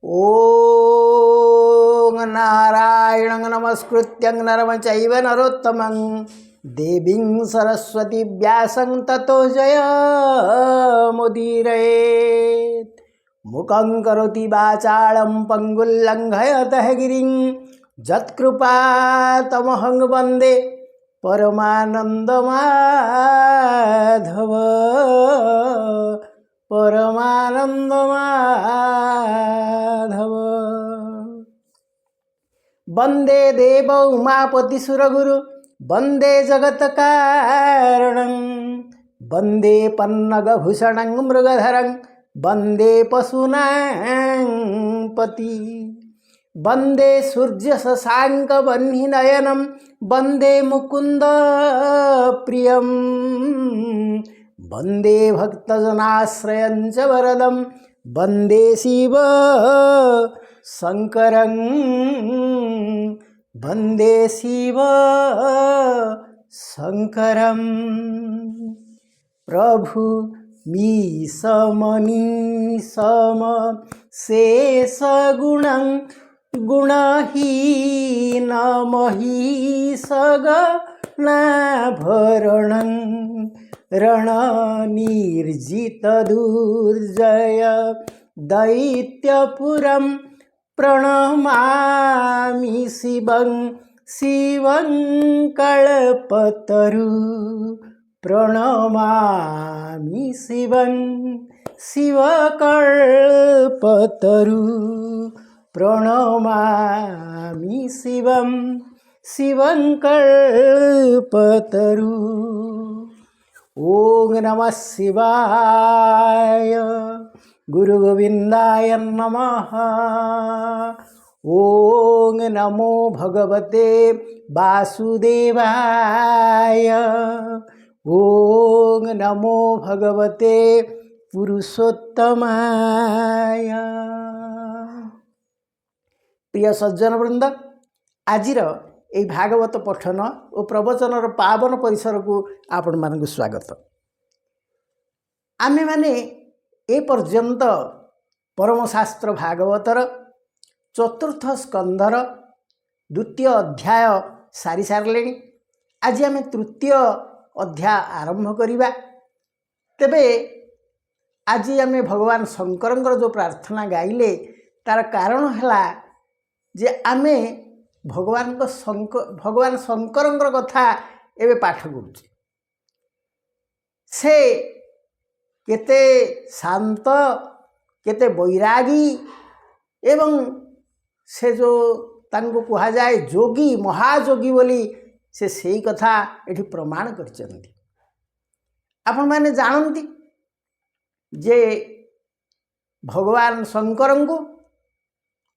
ओम नारायणं नमस्कृत्यं नरं चैव नरोत्तमं देवीं सरस्वती व्यासं ततो जयमुदीरयेत्। मुखं करोति वाचालं पङ्गुं लङ्घयतः गिरिं यत्कृपातमहं वन्दे परमानन्दमाधव परमानन्दमाधव। वन्दे देव उमापति सुरगुरु वन्दे जगत्कारणं वन्दे पन्नगभूषणं मृगधरं वन्दे पशूनां पति वन्दे सूर्यशशाङ्कवह्निनयनं वन्दे मुकुन्द प्रियं वन्दे भक्तजनाश्रयं च वरदं वन्दे शिव शङ्करं वन्दे शिव शङ्करं। प्रभु मीशमनीशम शेषगुणं गुणहीनमहीसगणाभरणं रणनिर्जितदुर्जय दैत्यपुरं प्रणमामि शिवं शिवं कल्पतरु प्रणमामि शिवं शिवकल्पतरु प्रणमामि शिवं शिवं कल्पतरु। ओम नमः शिवाय गुरु गोविंदाय नमः। ओम नमो भगवते वासुदेवाय। ओम नमो भगवते पुरुषोत्तमाय। प्रिय सज्जन वृंद, आजिर এই भागवत पठन और प्रवचनर पावन परिसर को आपण मानक स्वागत। आमे माने ए पर्यंत परमशास्त्र भागवतर चतुर्थ स्कंधर द्वितीय अध्याय सारी सारे। आज आम तृतीय अध्याय आरंभ करिबा। तेबे आज आम भगवान शंकरंकर जो प्रार्थना गाइले तार कारण है जे आमे भगवान शंकरंकर कथा एवं पाठ करुचे। से केते शांत केते बैरागी एवं से जो तांको कहा जाए जोगी महाजोगी बोली से सही कथा एठी प्रमाण करचंती। आपण माने जानती जे भगवान शंकरंको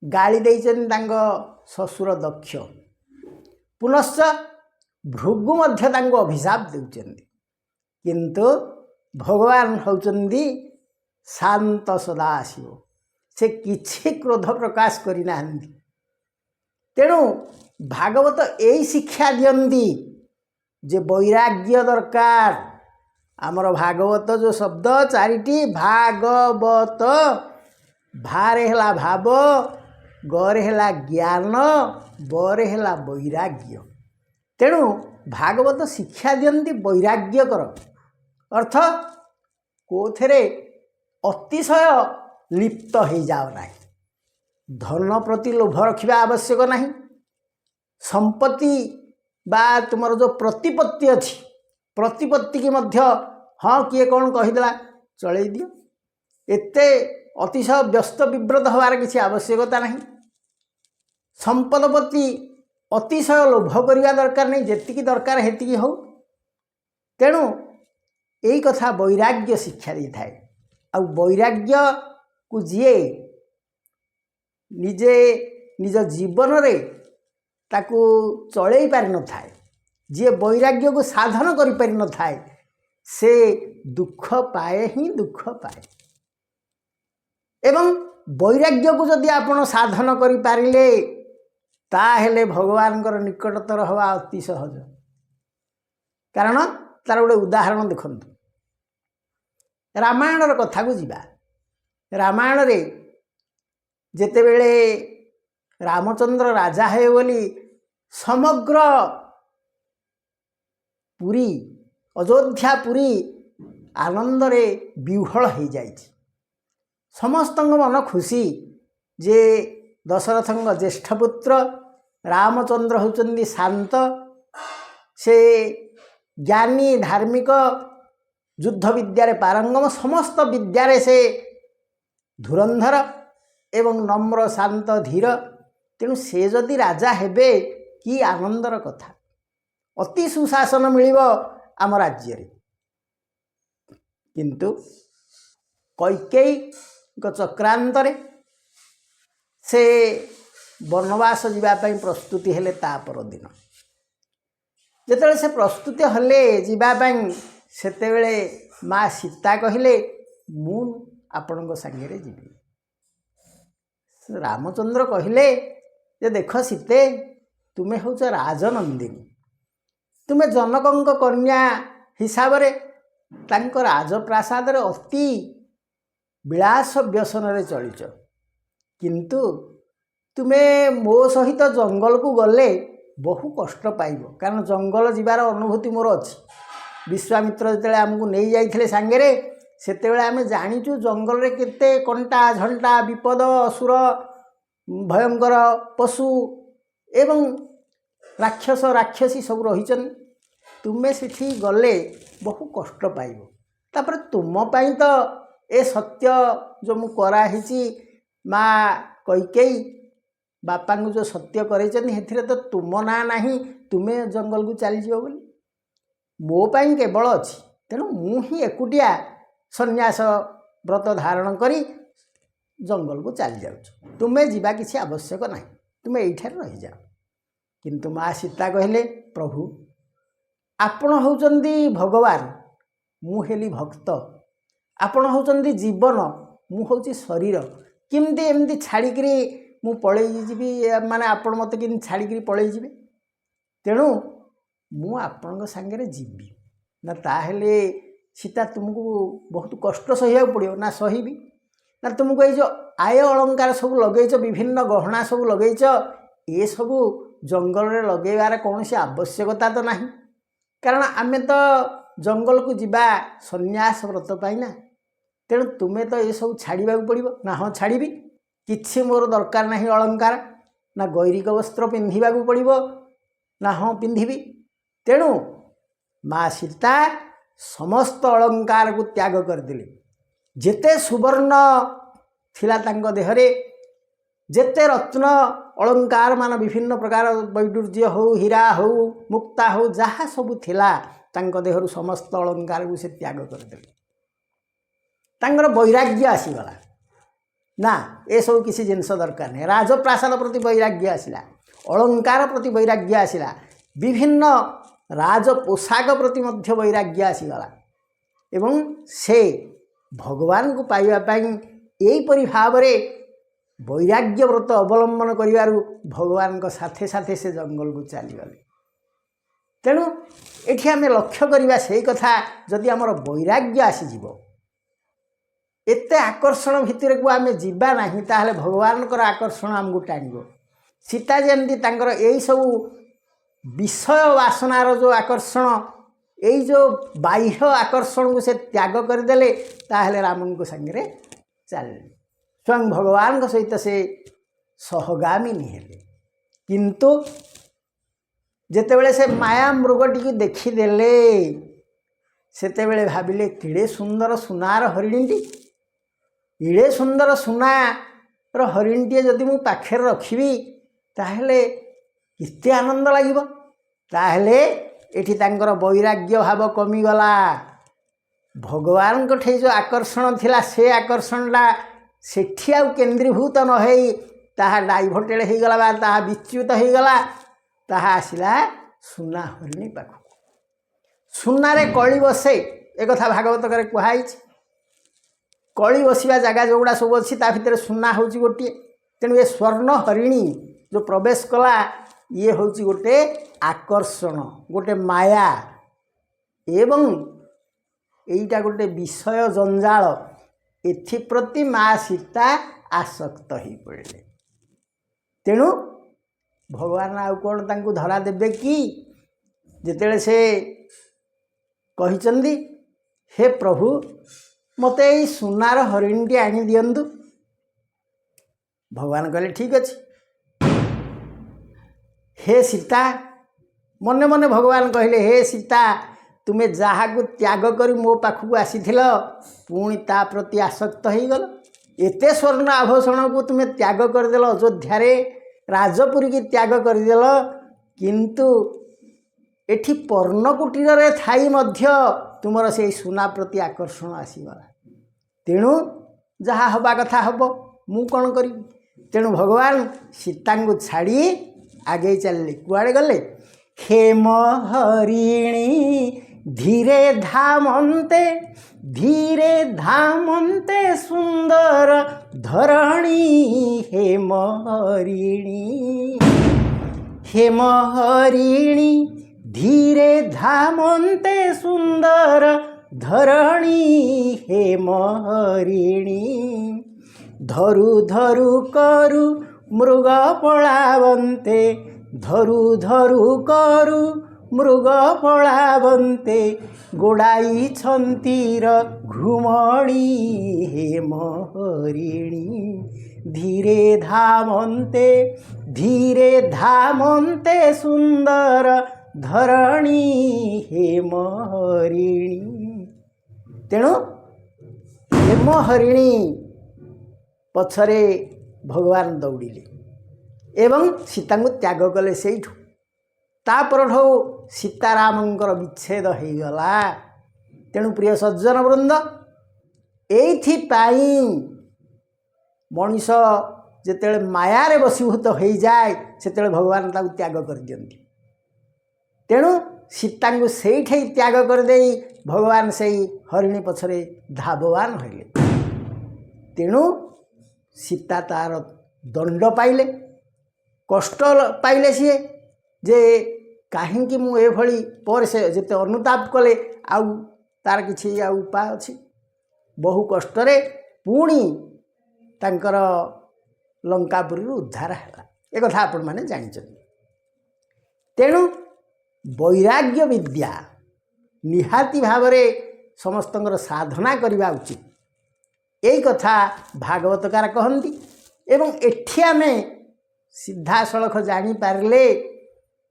गाली देइचन तांको ससुर दक्ष, पुनश्च भृगु मध्य तांको अभिशाप देउचंती। किंतु भगवान होचंदी शांत सदाशिव, से किछि क्रोध प्रकाश करिना। तेणु भागवत यही शिक्षा दियंती जे वैराग्य दरकार। आमर भागवत जो शब्द चारिटी भागवत, भारे हला भाव, गरे हला ज्ञान, बरे हला वैराग्य। तेणु भागवत शिक्षा दियंती वैराग्य कर अर्थ कोथरे अतिशय लिप्त हो जाओ ना। धन प्रति लोभ रखा आवश्यक नहीं। संपत्ति बा तुमर जो प्रतिपत्ति अच्छी प्रतिपत्ति की मध्य हाँ किए कौन कहीदेला चलई दियो। एते अतिशय व्यस्त विव्रत हबार किसी आवश्यकता नहीं। संपद प्रति अतिशय लोभ करवा दरकार नहीं। जेतिकी दरकार हेतिकी हो। तेणु यही कथा वैराग्य शिक्षा दी थाए। आ वैराग्य को जीए निजे निज जीवन रे ताकू चलई पारि न थाए, जी वैराग्य को साधन करि पारि न थाए, से दुख पाए ही दुख पाए। एवं वैराग्य को जदि आपण साधन करि पारिले ताहेले भगवान निकटतर हवा अति सहज। कारण तार गोटे उदाहरण देखंतु। रामायणर कथा को जीवा। रामायण रे ଯେତେବେଳେ ରାମଚନ୍ଦ୍ର ରାଜା ହେବେ ବୋଲି ସମଗ୍ର ପୁରୀ ଅଯୋଧ୍ୟା ପୁରୀ ଆନନ୍ଦରେ ବିହ୍ୱଳ ହୋଇଯାଇଛି। ସମସ୍ତଙ୍କ ମନ ଖୁସି ଯେ ଦଶରଥଙ୍କ ଜ୍ୟେଷ୍ଠ ପୁତ୍ର ରାମଚନ୍ଦ୍ର ହେଉଛନ୍ତି ଶାନ୍ତ, ସେ ଜ୍ଞାନୀ, ଧାର୍ମିକ, ଯୁଦ୍ଧ ବିଦ୍ୟାରେ ପାରଙ୍ଗମ, ସମସ୍ତ ବିଦ୍ୟାରେ ସେ ଧୁରନ୍ଧର ଏବଂ ନମ୍ର, ଶାନ୍ତ, ଧୀର। ତେଣୁ ସେ ଯଦି ରାଜା ହେବେ କି ଆନନ୍ଦର କଥା। ଅତି ସୁଶାସନ ମିଳିବ ଆମ ରାଜ୍ୟରେ। କିନ୍ତୁ କୈକେୟୀଙ୍କ ଚକ୍ରାନ୍ତରେ ସେ ବନବାସ ଯିବା ପାଇଁ ପ୍ରସ୍ତୁତି ହେଲେ। ତା ପରଦିନ ଯେତେବେଳେ ସେ ପ୍ରସ୍ତୁତି ହେଲେ ଯିବା ପାଇଁ, ସେତେବେଳେ ମା ସୀତା କହିଲେ ମୁଁ ଆପଣଙ୍କ ସାଙ୍ଗରେ ଯିବି। ରାମଚନ୍ଦ୍ର କହିଲେ ଯେ ଦେଖ ସୀତେ, ତୁମେ ହେଉଛ ରାଜନନ୍ଦିନୀ, ତୁମେ ଜନକଙ୍କ କନ୍ୟା ହିସାବରେ ତାଙ୍କ ରାଜପ୍ରାସାଦରେ ଅତି ବିଳାସ ବ୍ୟସନରେ ଚଳିଛ, କିନ୍ତୁ ତୁମେ ମୋ ସହିତ ଜଙ୍ଗଲକୁ ଗଲେ ବହୁ କଷ୍ଟ ପାଇବ। କାରଣ ଜଙ୍ଗଲ ଯିବାର ଅନୁଭୂତି ମୋର ଅଛି। ବିଶ୍ୱାମିତ୍ର ଯେତେବେଳେ ଆମକୁ ନେଇ ଯାଇଥିଲେ ସାଙ୍ଗରେ, ସେତେବେଳେ ଆମେ ଜାଣିଛୁ ଜଙ୍ଗଲରେ କେତେ କଣ୍ଟା ଝଣ୍ଟା, ବିପଦ, ଅସୁର, ଭୟଙ୍କର ପଶୁ ଏବଂ ରାକ୍ଷସ ରାକ୍ଷସୀ ସବୁ ରହିଛନ୍ତି। ତୁମେ ସେଠି ଗଲେ ବହୁ କଷ୍ଟ ପାଇବ। ତାପରେ ତୁମ ପାଇଁ ତ ଏ ସତ୍ୟ ଯେଉଁ ମୁଁ କରାହେଇଛି, ମା କୈକେୟୀ ବାପାଙ୍କୁ ଯେଉଁ ସତ୍ୟ କରାଇଛନ୍ତି, ସେଥିରେ ତ ତୁମ ନାଁ ନାହିଁ, ତୁମେ ଜଙ୍ଗଲକୁ ଚାଲିଯିବ ବୋଲି। ମୋ ପାଇଁ କେବଳ ଅଛି। ତେଣୁ ମୁଁ ହିଁ ଏକୁଟିଆ ସନ୍ନ୍ୟାସ ବ୍ରତ ଧାରଣ କରି ଜଙ୍ଗଲକୁ ଚାଲିଯାଉଛି। ତୁମେ ଯିବା କିଛି ଆବଶ୍ୟକ ନାହିଁ, ତୁମେ ଏଇଠାରେ ରହିଯାଅ। କିନ୍ତୁ ମା ସୀତା କହିଲେ ପ୍ରଭୁ, ଆପଣ ହେଉଛନ୍ତି ଭଗବାନ, ମୁଁ ହେଲି ଭକ୍ତ। ଆପଣ ହେଉଛନ୍ତି ଜୀବନ, ମୁଁ ହେଉଛି ଶରୀର। କେମିତି ଏମିତି ଛାଡ଼ିକିରି ମୁଁ ପଳେଇ ଯିବି? ମାନେ ଆପଣ ମୋତେ କେମିତି ଛାଡ଼ିକିରି ପଳେଇ ଯିବେ? ତେଣୁ ମୁଁ ଆପଣଙ୍କ ସାଙ୍ଗରେ ଯିବି। ନା ତାହେଲେ ସୀତା ତୁମକୁ ବହୁତ କଷ୍ଟ ସହିବାକୁ ପଡ଼ିବ। ନା ସହିବି। ନା ତୁମକୁ ଏଇ ଯେଉଁ ଆୟ ଅଳଙ୍କାର ସବୁ ଲଗେଇଛ, ବିଭିନ୍ନ ଗହଣା ସବୁ ଲଗେଇଛ, ଏସବୁ ଜଙ୍ଗଲରେ ଲଗେଇବାର କୌଣସି ଆବଶ୍ୟକତା ତ ନାହିଁ। କାରଣ ଆମେ ତ ଜଙ୍ଗଲକୁ ଯିବା ସନ୍ନ୍ୟାସ ବ୍ରତ ପାଇଁ ନା। ତେଣୁ ତୁମେ ତ ଏସବୁ ଛାଡ଼ିବାକୁ ପଡ଼ିବ। ନା ହଁ ଛାଡ଼ିବି, କିଛି ମୋର ଦରକାର ନାହିଁ ଅଳଙ୍କାର। ନା ଗୈରିକ ବସ୍ତ୍ର ପିନ୍ଧିବାକୁ ପଡ଼ିବ? ନା ହଁ ପିନ୍ଧିବି। ତେଣୁ ମା ସୀତା ସମସ୍ତ ଅଳଙ୍କାରକୁ ତ୍ୟାଗ କରିଦେଲେ। ଯେତେ ସୁବର୍ଣ୍ଣ ଥିଲା ତାଙ୍କ ଦେହରେ, ଯେତେ ରତ୍ନ ଅଳଙ୍କାର ମାନ ବିଭିନ୍ନ ପ୍ରକାର ବୈଡୂର୍ଯ୍ୟ ହେଉ, ହୀରା ହେଉ, ମୁକ୍ତା ହେଉ, ଯାହା ସବୁ ଥିଲା ତାଙ୍କ ଦେହରୁ ସମସ୍ତ ଅଳଙ୍କାରକୁ ସେ ତ୍ୟାଗ କରିଦେଲେ। ତାଙ୍କର ବୈରାଗ୍ୟ ଆସିଗଲା। ନା ଏସବୁ କିଛି ଜିନିଷ ଦରକାର ନାହିଁ। ରାଜପ୍ରାସାଦ ପ୍ରତି ବୈରାଗ୍ୟ ଆସିଲା, ଅଳଙ୍କାର ପ୍ରତି ବୈରାଗ୍ୟ ଆସିଲା, ବିଭିନ୍ନ ରାଜ ପୋଷାକ ପ୍ରତି ମଧ୍ୟ ବୈରାଗ୍ୟ ଆସିଗଲା। ଏବଂ ସେ ଭଗବାନଙ୍କୁ ପାଇବା ପାଇଁ ଏହିପରି ଭାବରେ ବୈରାଗ୍ୟ ବ୍ରତ ଅବଲମ୍ବନ କରିବାରୁ ଭଗବାନଙ୍କ ସାଥେ ସାଥେ ସେ ଜଙ୍ଗଲକୁ ଚାଲିଗଲେ। ତେଣୁ ଏଠି ଆମେ ଲକ୍ଷ୍ୟ କରିବା ସେଇ କଥା, ଯଦି ଆମର ବୈରାଗ୍ୟ ଆସିଯିବ, ଏତେ ଆକର୍ଷଣ ଭିତରକୁ ଆମେ ଯିବା ନାହିଁ, ତାହେଲେ ଭଗବାନଙ୍କର ଆକର୍ଷଣ ଆମକୁ ଟାଣିବ। ସୀତା ଯେମିତି ତାଙ୍କର ଏଇସବୁ ବିଷୟ ବାସନାର ଯେଉଁ ଆକର୍ଷଣ, ଏଇ ଯେଉଁ ବାହ୍ୟ ଆକର୍ଷଣକୁ ସେ ତ୍ୟାଗ କରିଦେଲେ, ତାହେଲେ ରାମଙ୍କ ସାଙ୍ଗରେ ଚାଲିଲେ। ସ୍ୱୟଂ ଭଗବାନଙ୍କ ସହିତ ସେ ସହଗାମିନୀ ହେଲେ। କିନ୍ତୁ ଯେତେବେଳେ ସେ ମାୟା ମୃଗଟିକୁ ଦେଖିଦେଲେ, ସେତେବେଳେ ଭାବିଲେ କେଡ଼େ ସୁନ୍ଦର ସୁନାର ହରିଣୀଟି, ଏଡ଼େ ସୁନ୍ଦର ସୁନାର ହରିଣୀଟିଏ ଯଦି ମୁଁ ପାଖରେ ରଖିବି, ତାହେଲେ କେତେ ଆନନ୍ଦ ଲାଗିବ। ତାହେଲେ ଏଠି ତାଙ୍କର ବୈରାଗ୍ୟ ଭାବ କମିଗଲା। ଭଗବାନଙ୍କ ଠେଇ ଯେଉଁ ଆକର୍ଷଣ ଥିଲା, ସେ ଆକର୍ଷଣଟା ସେଠି ଆଉ କେନ୍ଦ୍ରୀଭୂତ ନ ହେଇ ତାହା ଡାଇଭର୍ଟେଡ଼ ହୋଇଗଲା ବା ତାହା ବିଚ୍ୟୁତ ହୋଇଗଲା। ତାହା ଆସିଲା ସୁନା ହରିଣୀ ପାଖକୁ। ସୁନାରେ କଳି ବସେ, ଏକଥା ଭାଗବତରେ କୁହାଯାଇଛି। କଳି ବସିବା ଜାଗା ଯେଉଁଗୁଡ଼ା ସବୁ ଅଛି, ତା ଭିତରେ ସୁନା ହେଉଛି ଗୋଟିଏ। ତେଣୁ ଏ ସ୍ୱର୍ଣ୍ଣ ହରିଣୀ ଯେଉଁ ପ୍ରବେଶ କଲା, ଇଏ ହେଉଛି ଗୋଟେ ଆକର୍ଷଣ, ଗୋଟେ ମାୟା, ଏବଂ ଏଇଟା ଗୋଟେ ବିଷୟ ଜଞ୍ଜାଳ। ଏଥିପ୍ରତି ମା ସୀତା आसक्त हो पड़े। तेणु भगवान आउ कौन तांकु धरा देबे कि जेतेले से कहिचंदी हे प्रभु मते ई सुनार हरिणटी आनी दियंतु। भगवान कहले ठीक अच्छे। हे सीता मने मने भगवान कहले हे सीता तुम्हें जहाँ को त्याग कर मो पाखक आसीथिल पुणी ता प्रति आसक्त हो गल। एते स्वर्ण आभूषण को तुम्हें त्याग करदेल अयोध्या राजपुरी की त्याग करदेल किंतु एठी पर्णकुटीर रे थाई मध्य तुमर से सुना प्रति आकर्षण आसीगला। तेणु जहाँ हवा कथा हम मु कौन करी। तेणु भगवान सीता को छाड़ी आगे चलले। कुआड़े गले हेम हरिणी धीरे धामन्ते सुंदर धरणी। हेम हरिणी धीरे धामन्ते सुंदर धरणी। हेम हरिणी धरु धरु करू मृग पलावन्ते। धरु धरु करू मृग पलावन्ते गोड़ाई छंतीर घुमणी। हेम हरिणी धीरे धामन्ते सुंदर धरणी। हेम हरिणी तेणु हेम हरिणी पछरे भगवान दौड़िले एवं सीता को त्याग कले। से तापरठू सीतारामंकर विच्छेद हो गला। तेणु प्रिय सज्जन वृंद एइथिपाई मनीष जेतेले मायारे वशीभूत हो जाए सेतेले भगवान ताकू त्याग कर दियंती। तेणु सीता को सेठे त्याग कर देई भगवान से हरिणी पछरे धाववान होइले। तेणु सीता तार दंड पाइले कष्ट पाइले सी जे कहीं मुझे पर से जिते अनुताप कले आउ तार किसी उपाय अच्छी बहु कष्ट पुणी तांकर लंकापुरी उद्धार है। एक कथा आपण मैंने जानी। तेणु वैराग्य विद्या निहाती भाव समस्त साधना करने उचित यही कथा भागवतकार कहती। एवं एठी आमे सीधा सड़क जानी पारले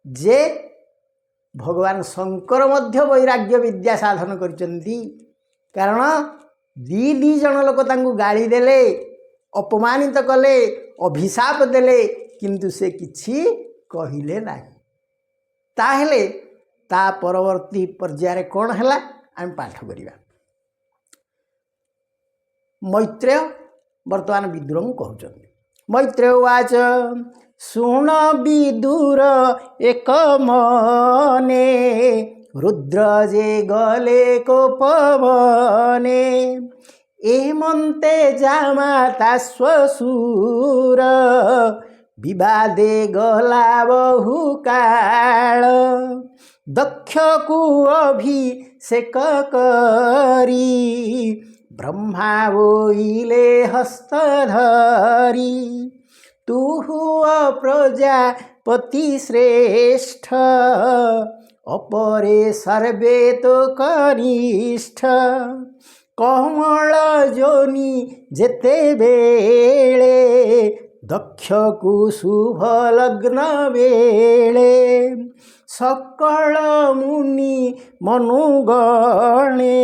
जे भगवान शंकर मध्य वैराग्य विद्या साधन करचंती। कारण दी जन लोक तांकु गाली देले अपमानित कले अभिशाप देले किंतु से किछि कहिले नाही। ताहेले ता परवर्ती पर्याय कौन है आम पाठ करिया। मैत्रेय वर्तमान विदुर कहते मैत्रेय उवाच शुण विदुर एक मने रुद्र जे गले कोपवने एमंते जामाता स्वशूर विवादे गला बहु काल दक्ष को अभिषेक करी ब्रह्मा बोइले हस्तधरी तुहु प्रजापति श्रेष्ठ अपरे सर्वे तो कनिष्ठ कमल जोनि जेते बेले दक्ष को शुभ लग्न बेले सकल मुनि मनुगणे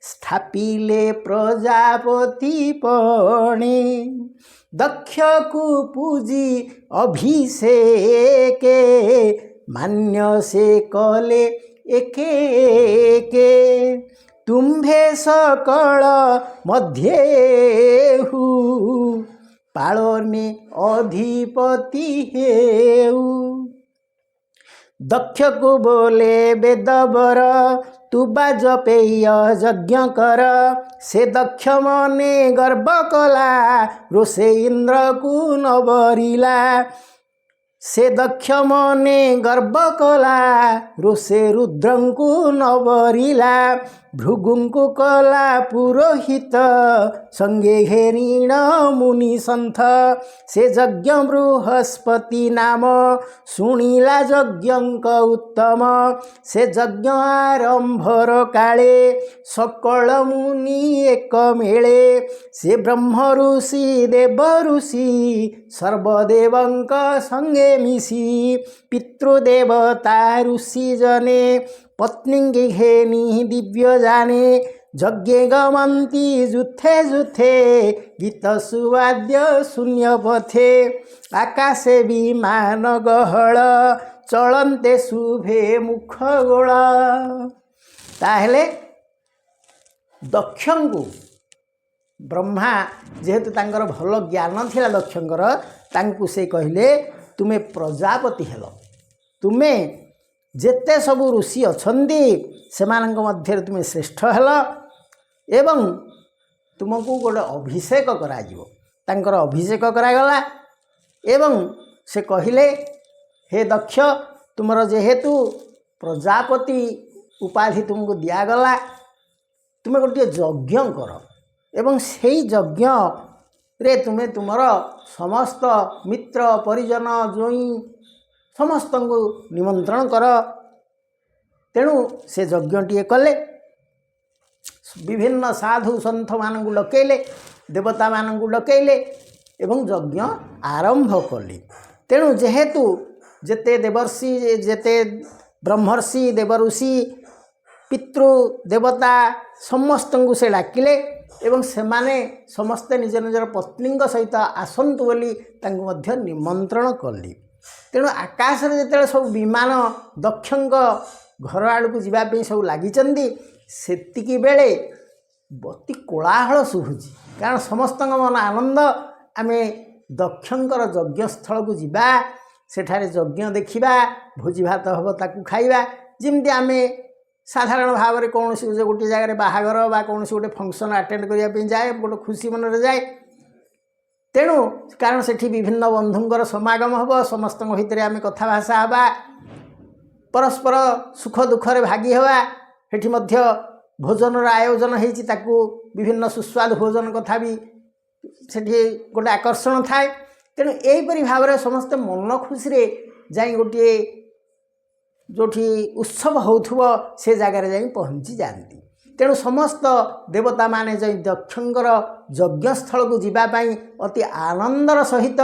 स्थापिले प्रजापति पणे दक्ष को पूजी अभिषेके मान्य से कले एके एके तुम्भे सकल मध्येहु पालने अधिपति हेउ दक्ष को बोले वेदवर तू बाजपेय यज्ञ कर से दक्ष मने गर्व कला रोसे इंद्र को नबरिला से दक्ष मने गर्व कला रोसे रुद्र को नबरिला भृगुଙ୍କୁ କଲା ପୁରୋହିତ ସଙ୍ଗେ ଘେରିଣ ମୁନି ସନ୍ଥ ସେ ଯଜ୍ଞ ବୃହସ୍ପତି ନାମ ଶୁଣିଲା ଯଜ୍ଞଙ୍କ ଉତ୍ତମ ସେ ଯଜ୍ଞ ଆରମ୍ଭର କାଳେ ସକଳ ମୁନି ଏକ ମେଳେ ସେ ବ୍ରହ୍ମ ଋଷି ଦେବ ଋଷି ସର୍ବଦେବଙ୍କ ସଙ୍ଗେ ମିଶି ପିତୃଦେବତା ଋଷି ଜନେ पत्नी घेनी दिव्य जाने यज्ञे गमंती जुथे जुथे गीत सुवाद्य शून्य पथे आकाशे विमान गहळ चलंते शुभे मुख गोळ ताहेले दक्षଙ୍କୁ ब्रह्मा जेहेतु तांकर भल ज्ञान थिला दक्षଙ୍କର तांकु से कहले तुमे प्रजापति हेलो तुमे जेते सबु ऋषि अछंदी सेमानंक मध्य तुम श्रेष्ठ हेल एवं तुमको गोटे अभिषेक करा जिवो तांकर अभिषेक करागला एवं से कहिले हे दक्ष तुमर जेहेतु प्रजापति उपाधि तुमको दिगला तुम गोटे यज्ञ कर एवं से यज्ञ रे तुमे तुमर समस्त मित्र परिजन जोई समस्त को निमंत्रण कर तेणु से यज्ञटीए कले विभिन्न साधु सन्थ मानू डकैले देवता मानू डकैले एवं यज्ञ आरंभ कले तेणु जेहेतु जेते देवर्षि जेते ब्रह्मर्षि देवऋषि पितृ देवता समस्त को से डाकिले एवं सेमाने समस्ते निज निजर पत्नी सहित आसतु बोली तांको मध्य निमंत्रण कले तेणु आकाश जो सब विमान दक्ष घर आड़ को जावाई सब लगी सेतिकी बेले अति कोलाहल शुभुची कारण समस्त मन आनंद आम दक्षर यज्ञस्थल को जीवा सेठारे यज्ञ देखा भोजी भात हम ताकू खाइबा जमती आम साधारण भाव में कौन गोटे जगह बाहागर बा कौन गोटे फंक्शन अटेंड करने जाए गोटे खुशी मन में जाए तेणु कारण सेठी विभिन्न बंधुंकर समागम हम समस्त भितर आम कथा भाषा हवा परस्पर सुख दुखरे भागी हवा सेठी मध्य भोजन आयोजन होती विभिन्न सुस्वादु भोजन कथा भी सेठी गोटे आकर्षण थाए तेणु यहीपरि भाव में समस्ते मन खुशी जाई गोटे जोठी उत्सव होथुव से जगार जाई पहुँची जाती तेणु समस्त देवता माने जो दक्षर यज्ञस्थल को जीवाई अति आनंदर सहित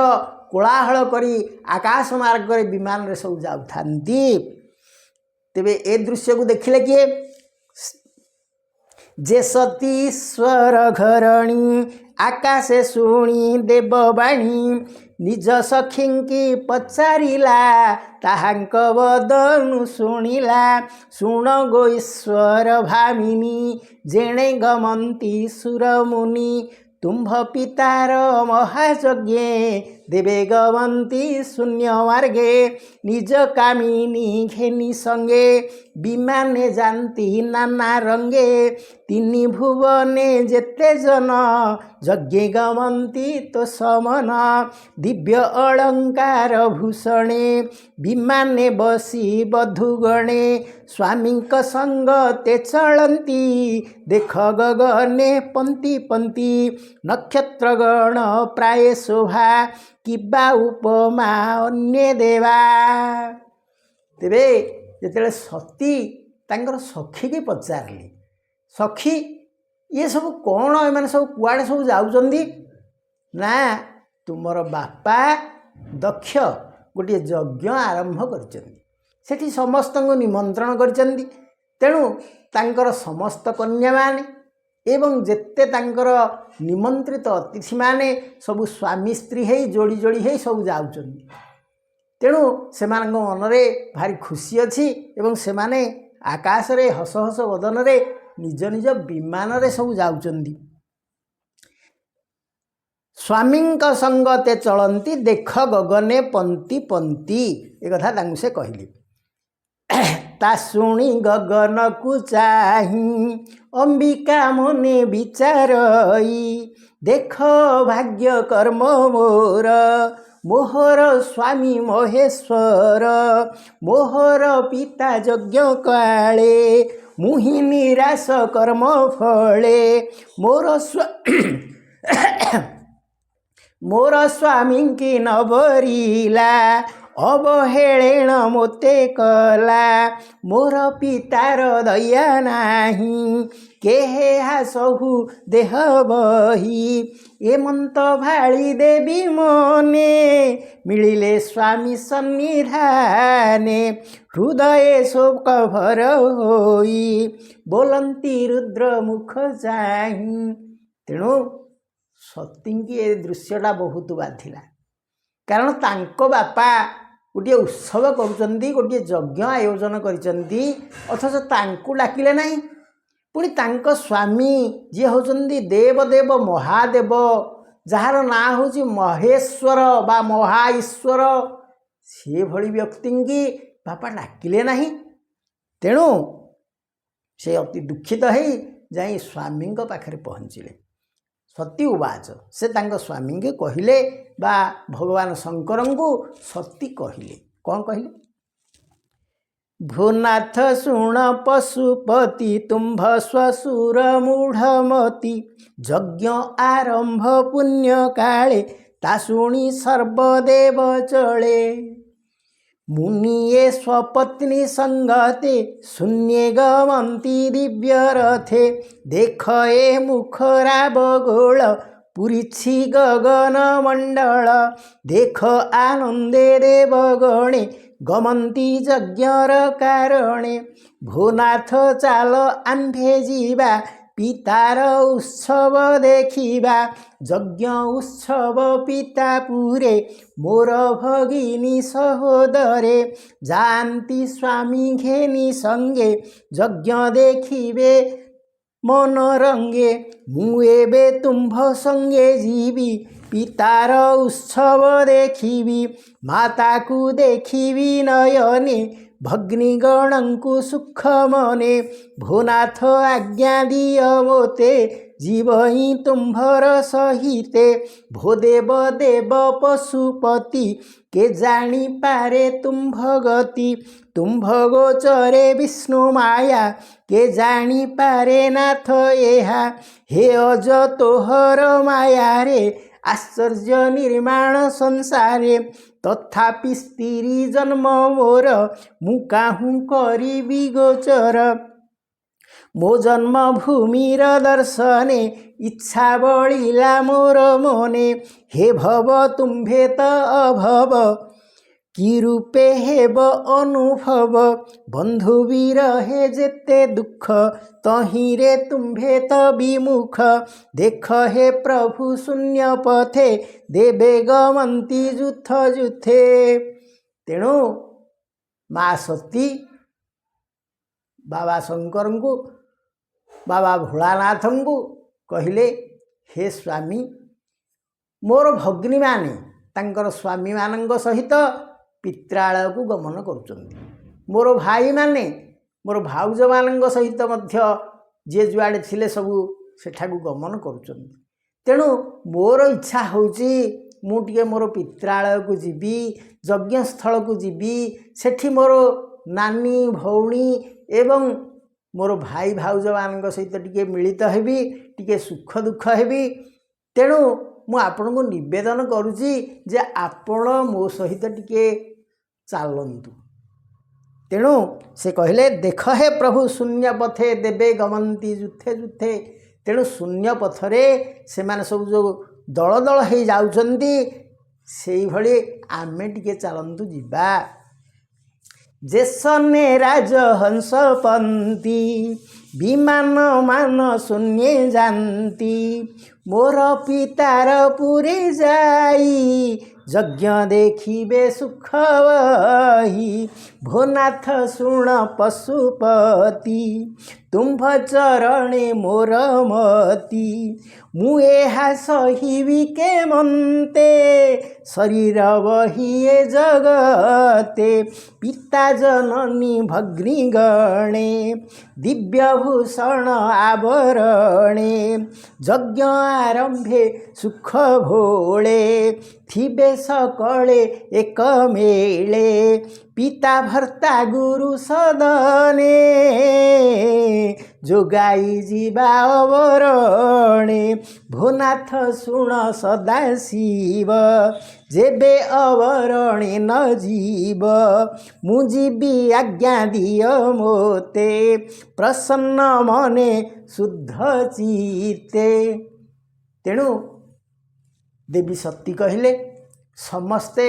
कोलाहल करी आकाश मार्ग विमान रे सब जाऊथांती तेबे ए दृश्य को देखिले किए जे सतीश्वर घरणी आकाशे शुणी देववाणी निज सखींकी पचारिला ताहांक बदनु शुणिला शुण गो ईश्वर भामिनी जेणे गमंती सुरमुनि तुम्भ पितार महायज्ञे देवे गवंती शून्य मार्गे निज कामिनी घेनी संगे विमाने जानती नाना रंगे तिनी भुवने जेते जन यज्ञे गवंती तो समन दिव्य अलंकार भूषणे विमाने बसी बधुगणे स्वामींक संग ते चलंती देख गगने पंक्ति पंक्ति नक्षत्रगण प्राय शोभा किबा उपमा अन्य देवा तेरे जिते सती तांकर सखी की पचारली सखी ये सब कौन एम सब कुआड़े सब जाऊँगी ना तुमर बापा दक्ष गोटे यज्ञ आरंभ कर समस्त को निमंत्रण कर तेणु तांकर समस्त कन्या माने एवं जेते तांकर निमंत्रित अतिथि माने सबु स्वामी स्त्री है जोड़ी जोड़ी है सब जाऊँ तेणु से मन में भारी खुशी अच्छी एवं से माने आकाश रे हस हस बदन रे निज निज विमान रे सब जाऊँ स्वामी संगते चलती देख गगने पंक्ति पंक्ति एक कथा से कहली ता शुणी गगन को चाही अंबिका मने विचारई देख भाग्य कर्म मोर मोहर स्वामी महेश्वर मोहर पिता यज्ञ काले मुहि निराश कर्म फले मोर मोर स्वामी की नबरिला अवहेलेण मोते कला मोर पितार दया नाही केहे हासहु देह बही एमंत भाली देवी मने मिलिले स्वामी सन्निधाने हृदय शोक भर होई बोलंती रुद्र मुख चाही। तेणु सतींकी ए दृश्यटा बहुत बाधिला कारण तांको बापा गोटे उत्सव करुचंदी गोटे यज्ञ आयोजन करिचंदी अथच तांको डाकिले नहीं पुणी तांको स्वामी जी होचंदी देवदेव महादेव जार ना होची महेश्वर बा महाईश्वर से भली व्यक्ति की बापा डाकिले नहीं। तेणु से अति दुखित है जाई स्वामी पाखरे पहुँचिले। सती उवाच से तांको स्वामी के कहले बा भगवान शंकर को सती कहले कौन कहले भूनाथ शुण पशुपति तुम्भ स्वसुर मूढ़मती यज्ञ आरंभ पुण्य काले ता शुणी सर्वदेव चले मुनिये स्वपत्नी संगते शून्ये गमंती दिव्य रथे देख ए मुखरा बगोल पुरीछि गगन मंडल देख आनंदे देवगणे गमंती यज्ञर कारणे भूनाथ चाल आंभे जीवा पितार उत्सव देखिबा यज्ञ उत्सव पितापुरे मोर भगिनी सहोदरे जानती स्वामी घेनी संगे यज्ञ देखिबे मनरंगे मुएबे तुम्भ संगे जीवी पितार उत्सव देखिबी माता को देखिबी नयने भग्निगणंकु सुख मने भूनाथ आज्ञा दिय मोते जीवही तुम्भर सहिते भो देव देव पशुपति के जानी पारे तुम्भ गति तुम्भ गोचरे विष्णु माया के जानी पारे नाथ एहा हे अज तोहर माया रे आश्चर्य निर्माण संसारे तथापि स्त्री जन्म मोर मुकाहु करी गोचर मो जन्म भूमिर दर्शने इच्छा बलिला मोर मने हे भव तुम्भे त अभव कि रूपे हेब अनुभव बंधु विरहे जेते दुख तहिरे तुम्भे त विमुख देख हे प्रभु शून्य पथे देवे गमंती जुथ जुथे। तेणु माँ सती बाबा शंकर को बाबा भोलानाथ को कहले हे स्वामी मोर भगिनी माने तांकर स्वामी मानंग सहित पित्रालय को गमन करुचंदी मोर भाई माने मोर भाउज मानंग सहित मध्य जे जुआड़े थिले सबू सेठाकू गमन करुचंदी। तेणु मोर इच्छा होची मु टिके मोर पित्रालय को जीवी यज्ञस्थल को जीवी सेठी मोर नानी भौणी एवं मोर भाई भाउज मान सहित टिके मिलित हेबी टिके सुख दुख हेबी। तेणु मु आपन को निवेदन करुची जे आपण मो सहित टिके चालंतु। तेणु से कहले देख हे प्रभु शून्य पथे देवे गमंती जुथे जुथे। तेणु शून्य पथरे से माने सब जो दल दल हो जाउचंदी सेई भली आमे टिके चालंतु जिबा। जेसने राजहंस पंती विमान मान शून्य जानती मोर पितार पुरी जाई यज्ञ देखिबे सुख वही भोनाथ शुण पशुपति ତୁମ୍ଭ ଚରଣେ ମୋର ମତି ମୁଁ ଏହା ସହିବି କେମନ୍ତେ ଶରୀର ବହିଏ ଜଗତେ ପିତା ଜନନୀ ଭଗ୍ନିଗଣେ ଦିବ୍ୟଭୂଷଣ ଆବରଣେ ଯଜ୍ଞ ଆରମ୍ଭେ ସୁଖ ଭୋଳେ ଥିବେ ସକଳେ ଏକ ମେଳେ ପିତା ଭର୍ତ୍ତା ଗୁରୁ ସଦନେ ଯୋଗାଇ ଯିବା ଅବରଣେ ଭୋନାଥ ଶୁଣ ସଦାଶିବ ଯେବେ ଅବରଣେ ନ ଯିବ ମୁଁ ଯିବି ଆଜ୍ଞା ଦିଅ ମୋତେ ପ୍ରସନ୍ନ ମନେ ଶୁଦ୍ଧ ଚିତ୍ତେ। ତେଣୁ ଦେବୀ ସତୀ କହିଲେ ସମସ୍ତେ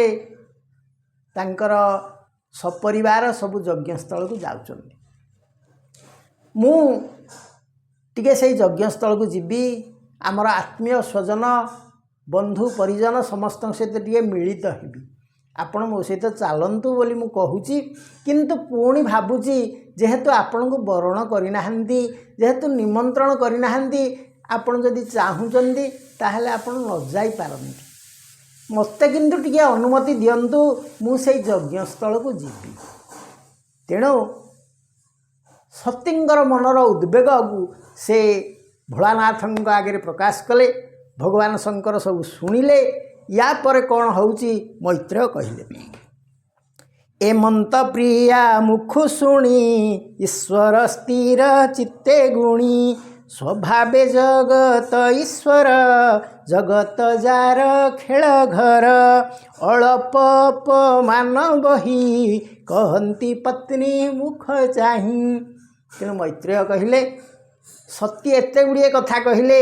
ତାଙ୍କର ସପରିବାର ସବୁ ଯଜ୍ଞସ୍ଥଳକୁ ଯାଉଛନ୍ତି, ମୁଁ ଟିକେ ସେଇ ଯଜ୍ଞସ୍ଥଳକୁ ଯିବି, ଆମର ଆତ୍ମୀୟ ସ୍ୱଜନ ବନ୍ଧୁ ପରିଜନ ସମସ୍ତଙ୍କ ସହିତ ଟିକେ ମିଳିତ ହେବି, ଆପଣ ମୋ ସହିତ ଚାଲନ୍ତୁ ବୋଲି ମୁଁ କହୁଛି। କିନ୍ତୁ ପୁଣି ଭାବୁଛି ଯେହେତୁ ଆପଣଙ୍କୁ ବରଣ କରିନାହାନ୍ତି, ଯେହେତୁ ନିମନ୍ତ୍ରଣ କରିନାହାନ୍ତି, ଆପଣ ଯଦି ଚାହୁଁଛନ୍ତି ତାହେଲେ ଆପଣ ନ ଯାଇପାରନ୍ତି, ମୋତେ କିନ୍ତୁ ଟିକେ ଅନୁମତି ଦିଅନ୍ତୁ, ମୁଁ ସେଇ ଯଜ୍ଞସ୍ଥଳକୁ ଯିବି। ତେଣୁ ସତୀଙ୍କର ମନର ଉଦ୍ବେଗକୁ ସେ ଭୋଳାନାଥଙ୍କ ଆଗରେ ପ୍ରକାଶ କଲେ। ଭଗବାନ ଶଙ୍କର ସବୁ ଶୁଣିଲେ। ୟା ପରେ କ'ଣ ହେଉଛି ମୈତ୍ରେୟ କହିଲେ, ଏମନ୍ତ ପ୍ରିୟା ମୁଖୁ ଶୁଣି ଈଶ୍ୱର ସ୍ଥିର ଚିତ୍ତେ ଗୁଣି ସ୍ୱଭାବେ ଜଗତ ଈଶ୍ୱର ଜଗତ ଯାର ଖେଳ ଘର ଅଳପ ଅପମାନ ବହି କହନ୍ତି ପତ୍ନୀ ମୁଖ ଚାହିଁ। ତେଣୁ ମୈତ୍ରେୟ କହିଲେ ସତୀ ଏତେ ଗୁଡ଼ିଏ କଥା କହିଲେ,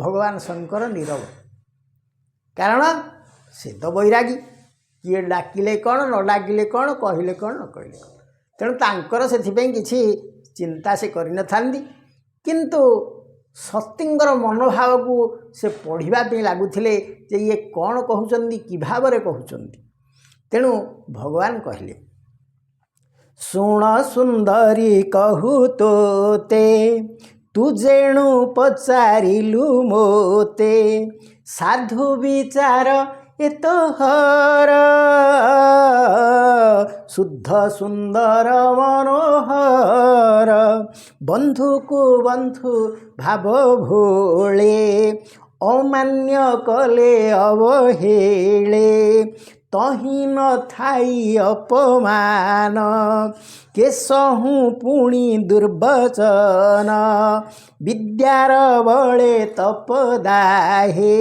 ଭଗବାନ ଶଙ୍କର ନୀରବ, କାରଣ ସେ ତ ବୈରାଗୀ, କିଏ ଡାକିଲେ କ'ଣ ନ ଡାକିଲେ କ'ଣ, କହିଲେ କ'ଣ ନ କହିଲେ କ'ଣ, ତେଣୁ ତାଙ୍କର ସେଥିପାଇଁ କିଛି ଚିନ୍ତା ସେ କରିନଥାନ୍ତି। କିନ୍ତୁ ସତୀଙ୍କର ମନୋଭାବକୁ ସେ ପଢ଼ିବା ପାଇଁ ଲାଗୁଥିଲେ ଯେ ଇଏ କ'ଣ କହୁଛନ୍ତି, କି ଭାବରେ କହୁଛନ୍ତି। ତେଣୁ ଭଗବାନ କହିଲେ ଶୁଣ ସୁନ୍ଦରୀ କହୁ ତୋତେ ତୁ ଯେଣୁ ପଚାରିଲୁ ମୋତେ ସାଧୁ ବିଚାର ଏ ତୋହର ଶୁଦ୍ଧ ସୁନ୍ଦର ମନୋହର ବନ୍ଧୁକୁ ବନ୍ଧୁ ଭାବ ଭୋଳେ ଅମାନ୍ୟ କଲେ ଅବହେଳେ ତହିଁ ନ ଥାଇ ଅପମାନ କେଶହୁ ପୁଣି ଦୁର୍ବଚନ ବିଦ୍ୟାର ବଳେ ତପଦାହେ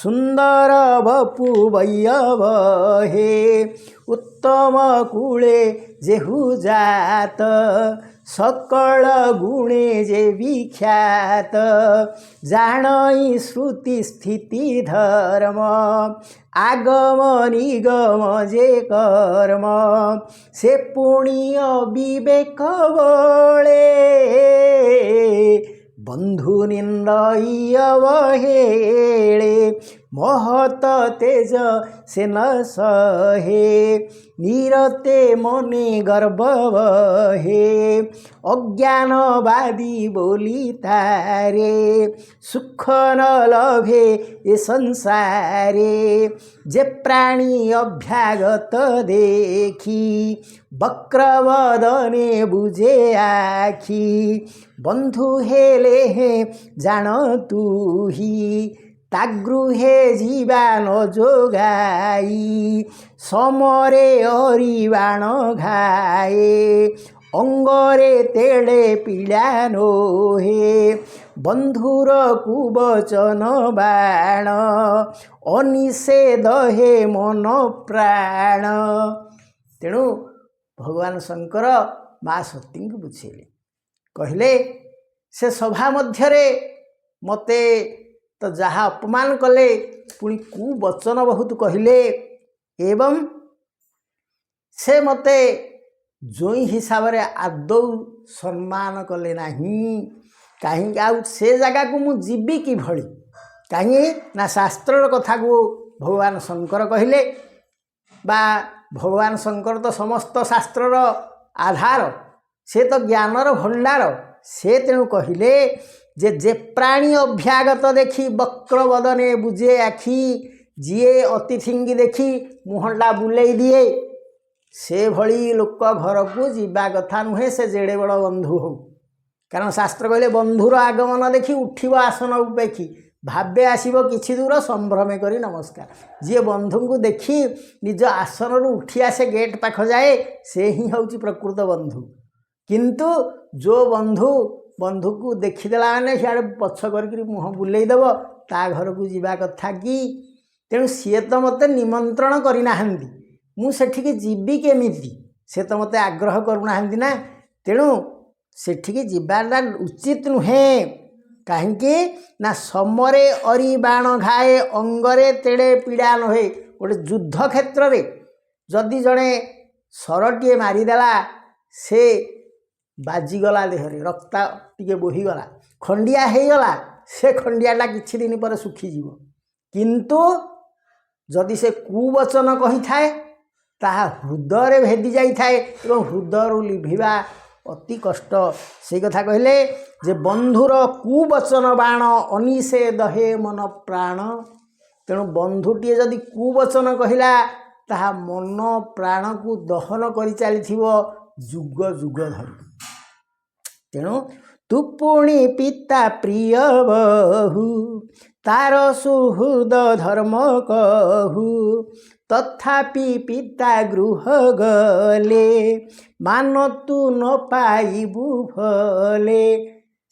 ସୁନ୍ଦର ବପୁ ବୈୟବହେ ଉତ୍ତମ କୂଳେ ଯେହୁ ଜାତ ସକଳ ଗୁଣେ ଯେ ବିଖ୍ୟାତ ଜାଣଇ ଶ୍ରୁତି ସ୍ଥିତି ଧର୍ମ ଆଗମ ନିଗମ ଯେ କର୍ମ ସେ ପୁଣି ଅବିବେକ ବଳେ ବନ୍ଧୁ ନିନ୍ଦଇ ଅବହେଳେ ମହତ ତେଜ ସେ ନ ସହେ ନିରତେ ମନେ ଗର୍ବ ବହେ ଅଜ୍ଞାନବାଦୀ ବୋଲି ତାରେ ସୁଖ ନ ଲଭେ ଏ ସଂସାରେ ଯେ ପ୍ରାଣୀ ଅଭ୍ୟାଗତ ଦେଖି ବକ୍ରବଦନେ ବୁଝେ ଆଖି ବନ୍ଧୁ ହେଲେ ହେ ଜାଣ ତୁହି ତା ଗୃହେ ଯିବା ନ ଯୋଗାଇ ସମରେ ଅରିବାଣ ଘାଏ ଅଙ୍ଗରେ ତେଳେ ପୀଡ଼ା ନୋହେ ବନ୍ଧୁର କୁବଚନ ବାଣ ଅନିଷେଧ ହେ ମନ ପ୍ରାଣ। ତେଣୁ ଭଗବାନ ଶଙ୍କର ମା ସତୀଙ୍କୁ ବୁଝେଇଲେ, କହିଲେ ସେ ସଭା ମଧ୍ୟରେ ମୋତେ ତ ଯାହା ଅପମାନ କଲେ, ପୁଣି କୁବଚନ ବହୁତ କହିଲେ ଏବଂ ସେ ମୋତେ ଜୋଇଁ ହିସାବରେ ଆଦୌ ସମ୍ମାନ କଲେ ନାହିଁ। କାହିଁକି ଆଉ ସେ ଜାଗାକୁ ମୁଁ ଯିବି କିଭଳି? କାହିଁକି ନା ଶାସ୍ତ୍ରର କଥାକୁ ଭଗବାନ ଶଙ୍କର କହିଲେ, ବା ଭଗବାନ ଶଙ୍କର ତ ସମସ୍ତ ଶାସ୍ତ୍ରର ଆଧାର, ସେ ତ ଜ୍ଞାନର ଭଣ୍ଡାର। से तेणु कहले जे प्राणी अभ्यागत देखी वक्रवदने बुझे आखि जीए अतिथिंगी देखी मुहंडा बुलेई दिए से भली लोक घर को जीवा कथा नुहे से जेड़े बड़ बंधु हो। कारण शास्त्र कहले बंधुर आगमन देखी उठिब आसन उपेक्षी भावे आसब किछि दूर संभ्रमे करी नमस्कार। जी बंधु को देखी निज आसन उठी आसे गेट पाख जाए से ही हूँ प्रकृत बंधु। किंतु जो बंधु बंधु को देखीदेला मैंने सियाड़े पछ कर मुह बुलेईदेव ता घर को जीवा कथा कि तेणु सी तो मत निमंत्रण करना मुझे जीवी केमिति से तो मत आग्रह करूना ना तेणु सेठिकी जीवाटा उचित नुहे कहीं ना समरे अरी बाण घाए अंगरे तेड़े पीड़ा नहे। गोटे युद्ध क्षेत्र में जदि जड़े सरटीए मारिदेला से बाजिगला देहरे रक्ता टिके बोहीगला खंडिया होगला से खंडियाटा किछि दिन पर सुखीजीव। किंतु जदि से कुवचन कही थाए ताहा हृदय भेदी जाई थाए एवं हृदय लिभिबा अति कष्ट। से कथा कहले जे बंधुर कुवचन बाण अनिसे दहे मन प्राण। तेणु बंधुटीए जदि कुवचन कहला ताहा मन प्राण को दहन कर चलीथिबो जुग जुग धरि। तेणु तू पुणी पिता प्रिय बहु तार सुहृद धर्म कहू तथापि पिता गृह गले मान तू न पाइबु भले।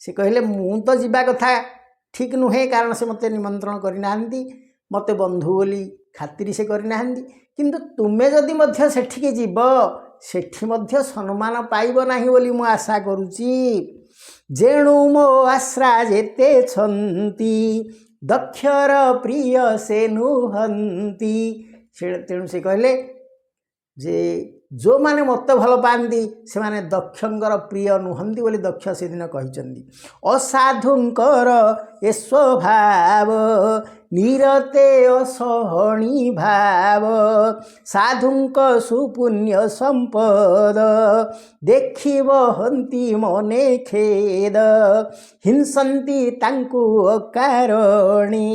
से कहले मु तो जीवा कथा ठीक नुहे कारण से मते निमंत्रण करना मते बंधु बोली खातिर से करना किंतु तुमे जदि मध्य सेठिके जीव सेठी मध्य सम्मान पाइब नाही बोली मु आशा करूची। जेणु मो आश्रा जेते छंती दक्षर प्रिय से नुहंती। तेणु से कहले जे जो माने मत भल पाती से माने दक्षंकर प्रिय नुहंती बोली दक्ष से दिन कहिचंदी। असाधुंकर ए स्वभाव निरते असहणी भाव साधुंक सुपुण्य संपद देखिब हंती मने खेद हिंसंती तांकु अकारणे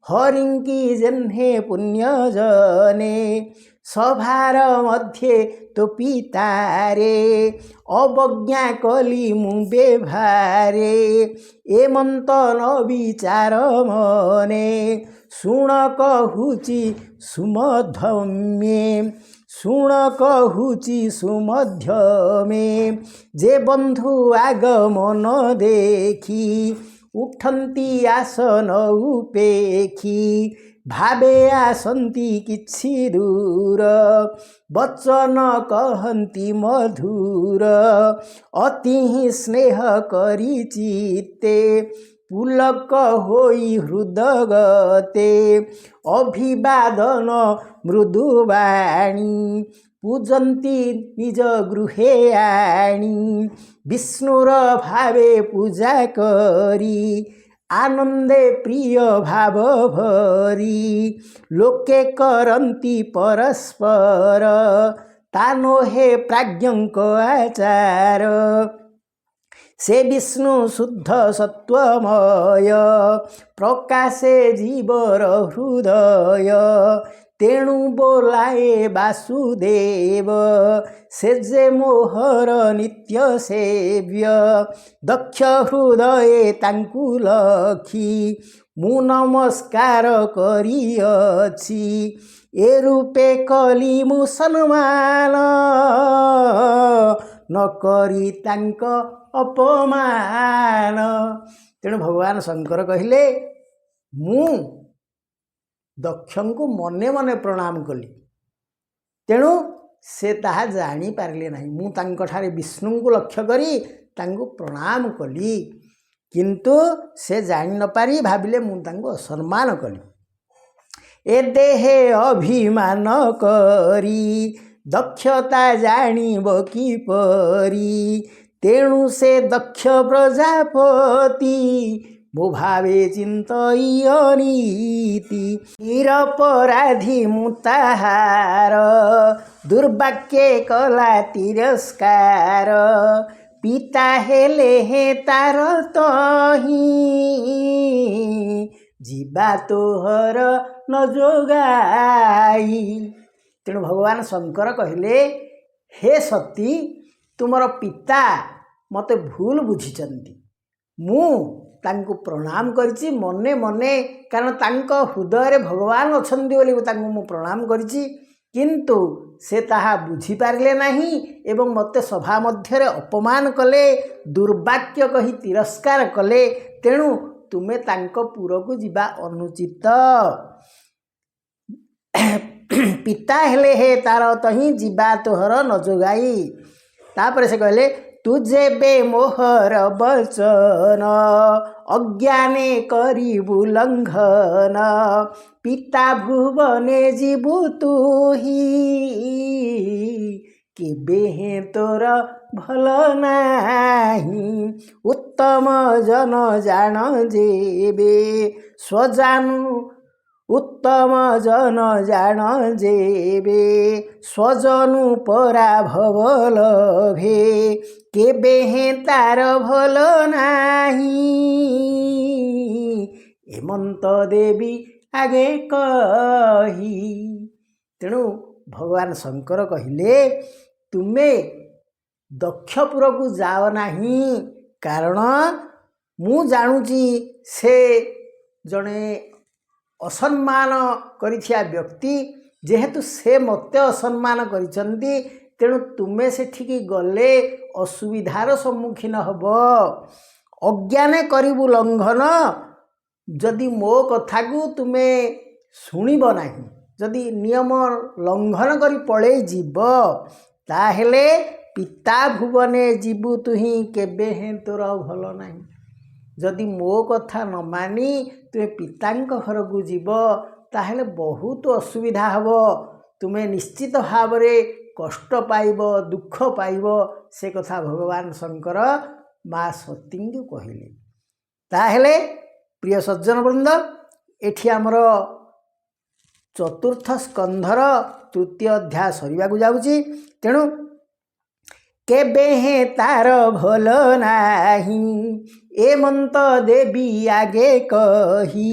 हरिंकी जन्हे पुण्य जने सभार मध्य तो पितारे अवज्ञा कली मुबे भारे एमंत न विचार मने शुण कहूची सुमध्यमे शुण कहूची सुमध्यमे जे बंधु आगमन देखी उठंती आसन उपेक्षी भावे आसंती किछि दूर बचन कहंती मधुर अति स्नेह करी चित्ते पुलक होई हृदगते अभिवादन मृदुवाणी पूजंती निज गृहे आणी विष्णुर भावे पूजा करी आनंदे प्रिय भाव भरी लोके करंती परस्पर तानो हे प्राज्ञंक आचार से विष्णु शुद्ध सत्वमय प्रकाशे जीवर हृदय तेणु बोलाए वासुदेव से जे मोहर नित्य सेव्य दक्ष हृदय तांकु लखी मु नमस्कार करिअछि ए रूपे कली मु सम्मान न करी तांक अपमान। तेणु भगवान शंकर कहले मु दक्ष को मने मने प्रणाम कली तेणु से ताहा जानी पारले नाही मु तांको ठारे विष्णु को लक्ष्य करी तांको प्रणाम कली किंतु से जानी न पारी भाबिले मु तांको असम्मान कली। ए देहे अभिमान करी दक्षता जानिब कि परी तेणु से दक्ष प्रजापति मो भावे चिंतय नीति निरपराधी मुताहार दुर्वाक्ये कला तिरस्कार ପିତା ହେଲେ ହେ ତାର ତହିଁ ଯିବା ତୋହର ନ ଯୋଗାଇ। ତେଣୁ ଭଗବାନ ଶଙ୍କର କହିଲେ, ହେ ସତୀ, ତୁମର ପିତା ମୋତେ ଭୁଲ ବୁଝିଛନ୍ତି। ମୁଁ ତାଙ୍କୁ ପ୍ରଣାମ କରିଛି ମନେ ମନେ, କାରଣ ତାଙ୍କ ହୃଦୟରେ ଭଗବାନ ଅଛନ୍ତି ବୋଲି ତାଙ୍କୁ ମୁଁ ପ୍ରଣାମ କରିଛି। କିନ୍ତୁ ସେ ତାହା ବୁଝିପାରିଲେ ନାହିଁ ଏବଂ ମୋତେ ସଭା ମଧ୍ୟରେ ଅପମାନ କଲେ, ଦୁର୍ବାକ୍ୟ କହି ତିରସ୍କାର କଲେ। ତେଣୁ ତୁମେ ତାଙ୍କ ପୁରକୁ ଯିବା ଅନୁଚିତ। ପିତା ହେଲେ ହେ ତାର ତହିଁ ଯିବା ତୋହର ନ ଯୋଗାଇ। ତାପରେ ସେ କହିଲେ, ତୁ ଯେବେ ମୋହର ବଚନ ଅଜ୍ଞାନେ କରିବୁ ଲଙ୍ଘନ, ପିତା ଭୁବନେ ଯିବୁ ତୁହି କେବେ ହେଁ ତୋର ଭଲ ନାହିଁ। ଉତ୍ତମ ଜନ ଜାଣ ଯେବେ ସ୍ୱଜାନୁ, ଉତ୍ତମ ଜନ ଜାଣ ଯେବେ ସ୍ୱଜନୁ ପରା ଭବ ଲଭେ, କେବେ ହେଁ ତାର ଭଲ ନାହିଁ। ଏମନ୍ତ ଦେବୀ ଆଗେ କହି। ତେଣୁ ଭଗବାନ ଶଙ୍କର କହିଲେ, ତୁମେ ଦକ୍ଷପୁରକୁ ଯାଅ ନାହିଁ, କାରଣ ମୁଁ ଜାଣୁଛି ସେ ଜଣେ ଅସମ୍ମାନ କରିଥିବା ବ୍ୟକ୍ତି। ଯେହେତୁ ସେ ମୋତେ ଅସମ୍ମାନ କରିଛନ୍ତି, ତେଣୁ ତୁମେ ସେଠିକି ଗଲେ ଅସୁବିଧାର ସମ୍ମୁଖୀନ ହେବ। ଅଜ୍ଞାନେ କରିବୁ ଲଙ୍ଘନ, ଯଦି ମୋ କଥାକୁ ତୁମେ ଶୁଣିବ ନାହିଁ, ଯଦି ନିୟମ ଲଙ୍ଘନ କରି ପଳେଇ ଯିବ, ତାହେଲେ ପିତା ଭୁବନେ ଯିବୁ ତୁହିଁ କେବେ ହେଁ ତୋର ଭଲ ନାହିଁ। ଯଦି ମୋ କଥା ନ ମାନି ତୁମେ ପିତାଙ୍କ ଘରକୁ ଯିବ, ତାହେଲେ ବହୁତ ଅସୁବିଧା ହେବ। ତୁମେ ନିଶ୍ଚିତ ଭାବରେ କଷ୍ଟ ପାଇବ, ଦୁଃଖ ପାଇବ। ସେ କଥା ଭଗବାନ ଶଙ୍କର ମା ସତୀଙ୍କୁ କହିଲେ। ତାହେଲେ ପ୍ରିୟ ସଜ୍ଜନବୃନ୍ଦ, ଏଠି ଆମର ଚତୁର୍ଥ ସ୍କନ୍ଧର ତୃତୀୟ ଅଧ୍ୟାୟ ସରିବାକୁ ଯାଉଛି। ତେଣୁ କେବେ ହେଁ ତାର ଭଲ ନାହିଁ, ଏମନ୍ତ ଦେବୀ ଆଗେ କହି।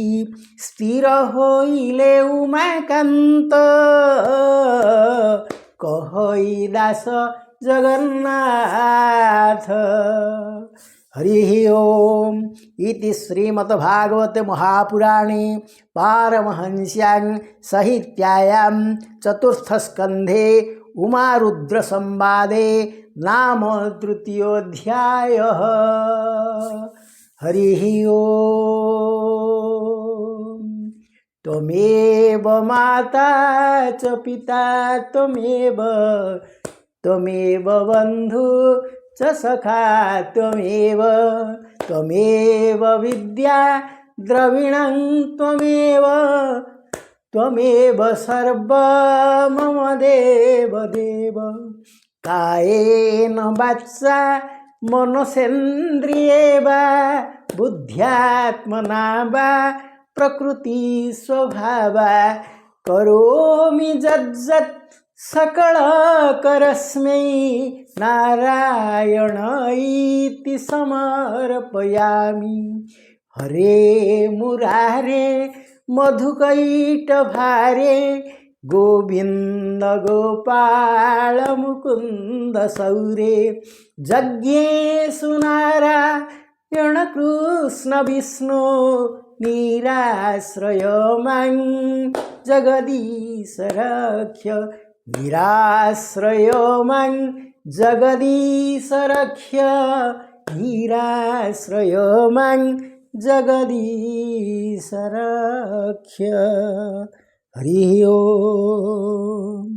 ସ୍ଥିର ହୋଇଲେ ଉମାକାନ୍ତ, କହଇ ଦାସ ଜଗନ୍ନାଥ। ହରି ଓಂ। ଇତି ଶ୍ରୀମଦ୍ଭାଗବତେ ମହାପୁରାଣେ ପାରମହଂସ୍ୟାଂ संहितायां चतुर्थस्कन्धे उमारुद्र संवादे नाम तृतीयोऽध्यायः। हरि ओम्। त्वमेव माता च पिता त्वमेव बन्धु च सखा त्वमेव विद्या द्रविणं त्वमेव सर्वं मम देव। कायेन वाचा मनसेन्द्रिये वा बुद्ध्यात्मना वा प्रकृति स्वभावा करोमि यज्जत् सकल करस्मै नारायण इति समर्पयामि। हरे मुरारे मधुकैटभारे गोविंद गोपाल मुकुंद सौरे यज्ञेषु नारायण कृष्ण विष्णु निराश्रय मां जगदीश रक्ष। निराश्रय मां जगदीश रक्ष। निराश्रय मां जगदीश रक्ष। हरि ओम।